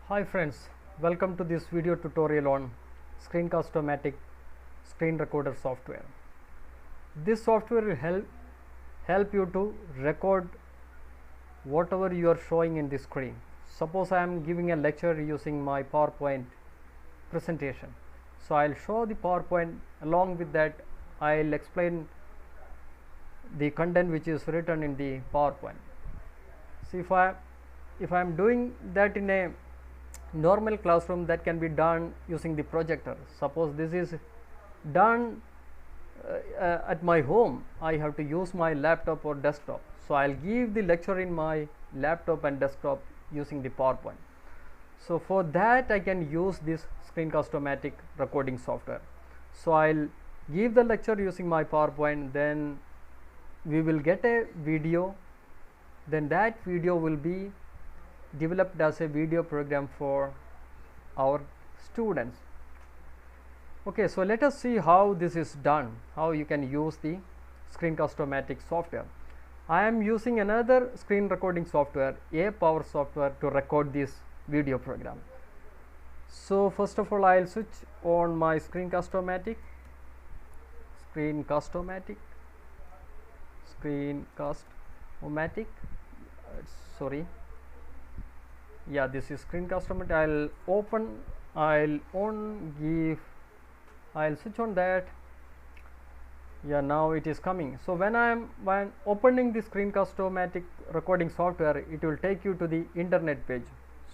Hi friends, welcome to this video tutorial on Screencast-O-Matic screen recorder software. This software will help you to record whatever you are showing in the screen. Suppose I am giving a lecture using my PowerPoint presentation. So I'll show the PowerPoint, along with that I'll explain the content which is written in the PowerPoint. So if I am doing that in a normal classroom, that can be done using the projector. Suppose this is done at my home, I have to use my laptop or desktop. So I'll give the lecture in my laptop and desktop using the PowerPoint. So for that I can use this Screencast-O-Matic recording software. So I'll give the lecture using my PowerPoint, then we will get a video, then that video will be developed as a video program for our students. Okay, so let us see how this is done, how you can use the Screencast-O-Matic software. I am using another screen recording software, Apower software, to record this video program. So first of all, I'll switch on my Screencast-O-Matic, sorry. Yeah, this is Screencast-O-Matic. I'll switch on that. Yeah, now it is coming. So when opening the Screencast-O-Matic recording software, it will take you to the internet page.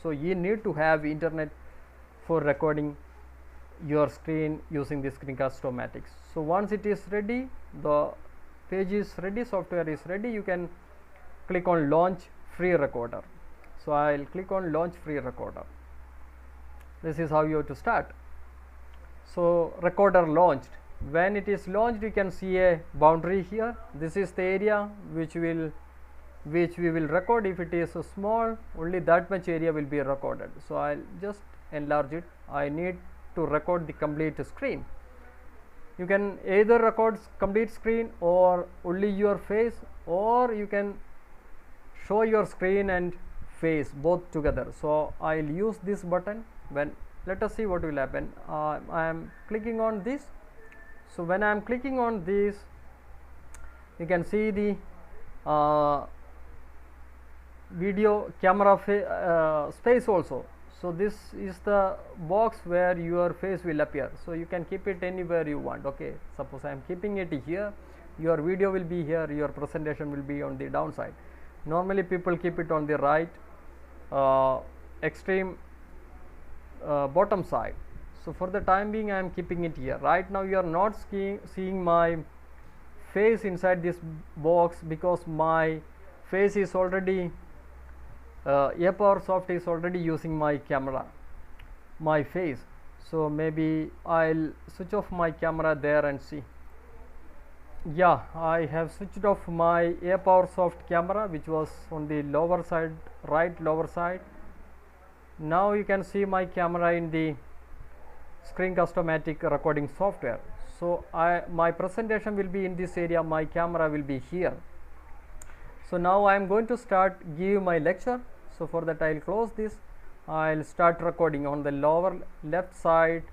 So you need to have internet for recording your screen using the Screencast-O-Matic. So once it is ready, the page is ready, software is ready, you can click on launch free recorder. So I'll click on launch free recorder. This is how you have to start. So recorder launched. When it is launched, you can see a boundary here. This is the area which we will record. If it is small, only that much area will be recorded. So I'll just enlarge it. I need to record the complete screen. You can either record complete screen or only your face, or you can show your screen and face both together. So I'll use this button. Let us see what will happen. I am clicking on this. So when I am clicking on this, you can see the video camera space also. So this is the box where your face will appear. So you can keep it anywhere you want. Okay, suppose I am keeping it here, your video will be here, your presentation will be on the downside. Normally people keep it on the right extreme bottom side. So for the time being I am keeping it here. Right now you are not seeing my face inside this box because my face is already Apower is already using my camera, my face. So maybe I'll switch off my camera there and see. Yeah, I have switched off my Apower camera, which was on the lower side, right lower side. Now you can see my camera in the Screencast-O-Matic recording software. So my presentation will be in this area, my camera will be here. So now I am going to give my lecture. So for that I'll close this. I'll start recording. On the lower left side,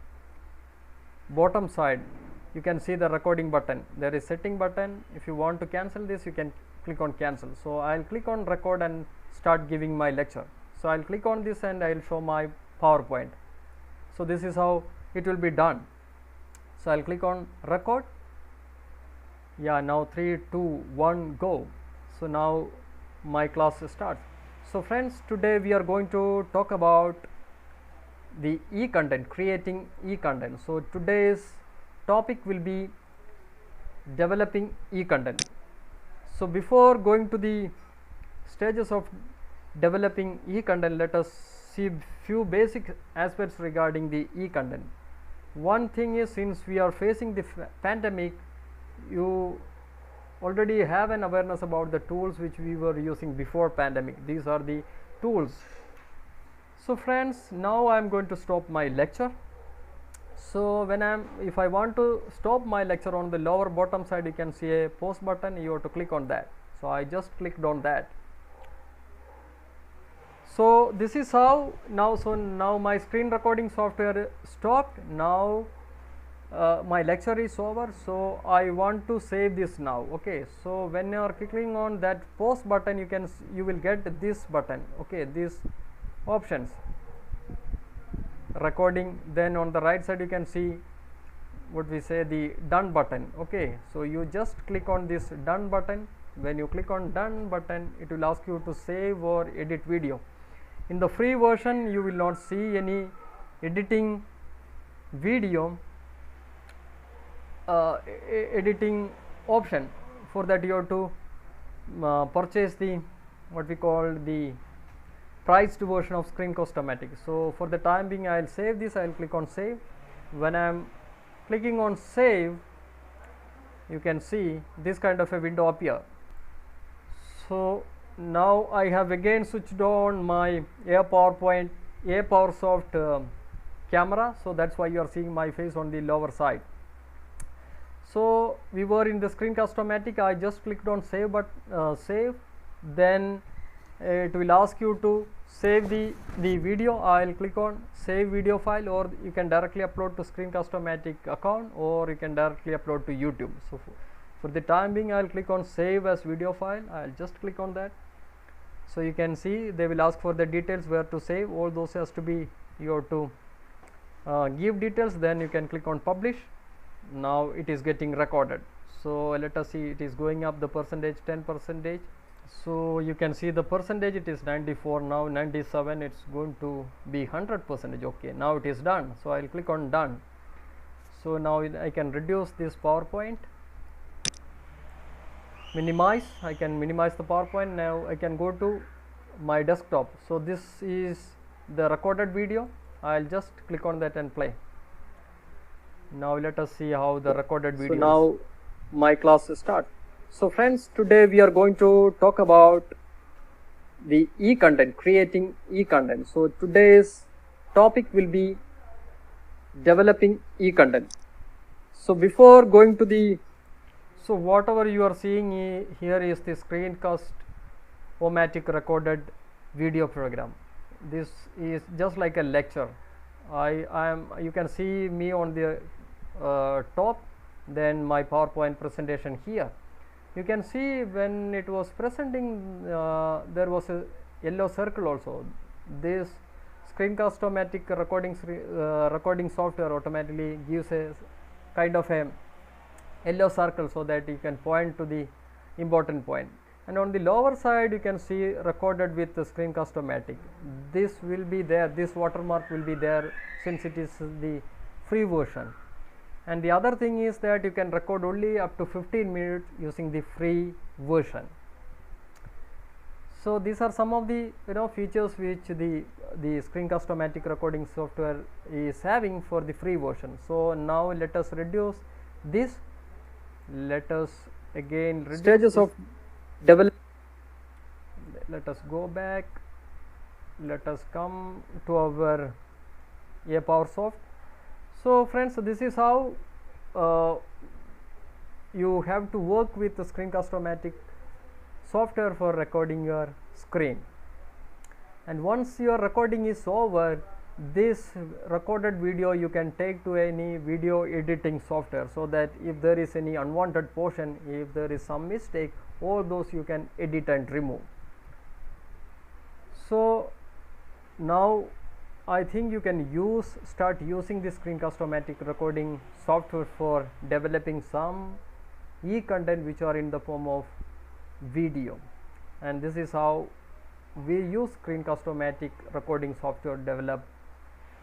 bottom side, you can see the recording button. There is setting button. If you want to cancel this, you can click on cancel. So I'll click on record and start giving my lecture. So I'll click on this and I'll show my PowerPoint. So this is how it will be done. So I'll click on record. Yeah, now 3, 2, 1, go. So now my class starts. So friends, today we are going to talk about the e-content, creating e-content. So today's topic will be developing e-content. So before going to the stages of developing e-content, let us see few basic aspects regarding the e-content. One thing is, since we are facing the pandemic, you already have an awareness about the tools which we were using before pandemic. These are the tools. So friends, now I am going to stop my lecture. So if I want to stop my lecture, on the lower bottom side you can see a pause button. You have to click on that. So I just clicked on that. So this is how now. So now my screen recording software stopped. Now my lecture is over, so I want to save this now. Okay, so when you are clicking on that pause button, you will get this button. Okay, these options, recording. Then on the right side you can see what we say, the done button. Okay, so you just click on this done button. When you click on done button, it will ask you to save or edit video. In the free version you will not see any editing video editing option. For that you have to purchase the what we call the priced version of Screencast-O-Matic. So for the time being I will save this. I will click on save. When I am clicking on save, you can see this kind of a window appear. So now I have again switched on my PowerSoft camera, so that's why you are seeing my face on the lower side. So we were in the Screencast-O-Matic. I just clicked on save, but save, then it will ask you to save the video. I will click on save video file, or you can directly upload to Screencast-O-Matic account, or you can directly upload to YouTube. So for the time being I will click on save as video file. I will just click on that. So you can see they will ask for the details where to save. All those has to be, you have to give details. Then you can click on publish. Now it is getting recorded. So let us see, it is going up the percentage, 10%. So you can see the percentage, it is 94, now 97, it's going to be 100%. Okay, now it is done. So I'll click on done. So now I can reduce this PowerPoint, minimize. I can minimize the PowerPoint. Now I can go to my desktop. So this is the recorded video. I'll just click on that and play. Now let us see how the recorded video. So now my class start. So friends, today we are going to talk about the e-content, creating e-content. So today's topic will be developing e-content. So before going to the, so whatever you are seeing here is the Screencast-O-Matic recorded video program. This is just like a lecture. You can see me on the top, then my PowerPoint presentation here. You can see when it was presenting, there was a yellow circle also. This Screencast-O-Matic recording software automatically gives a kind of a yellow circle so that you can point to the important point. And on the lower side you can see recorded with the Screencast-O-Matic. This will be there, this watermark will be there since it is the free version. And the other thing is that you can record only up to 15 minutes using the free version. So these are some of the features which the Screencast-O-Matic recording software is having for the free version. So now let us reduce this. Let us again reduce stages of development. Let us go back. Let us come to our PowerSoft. So friends, this is how you have to work with the Screencast-O-Matic software for recording your screen. And once your recording is over, this recorded video you can take to any video editing software, so that if there is any unwanted portion, if there is some mistake, all those you can edit and remove. So now I think you can start using this Screencast-O-Matic recording software for developing some e-content which are in the form of video. And this is how we use Screencast-O-Matic recording software to develop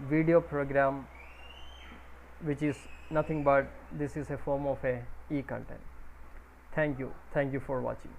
video program, which is nothing but this is a form of a e-content. Thank you for watching.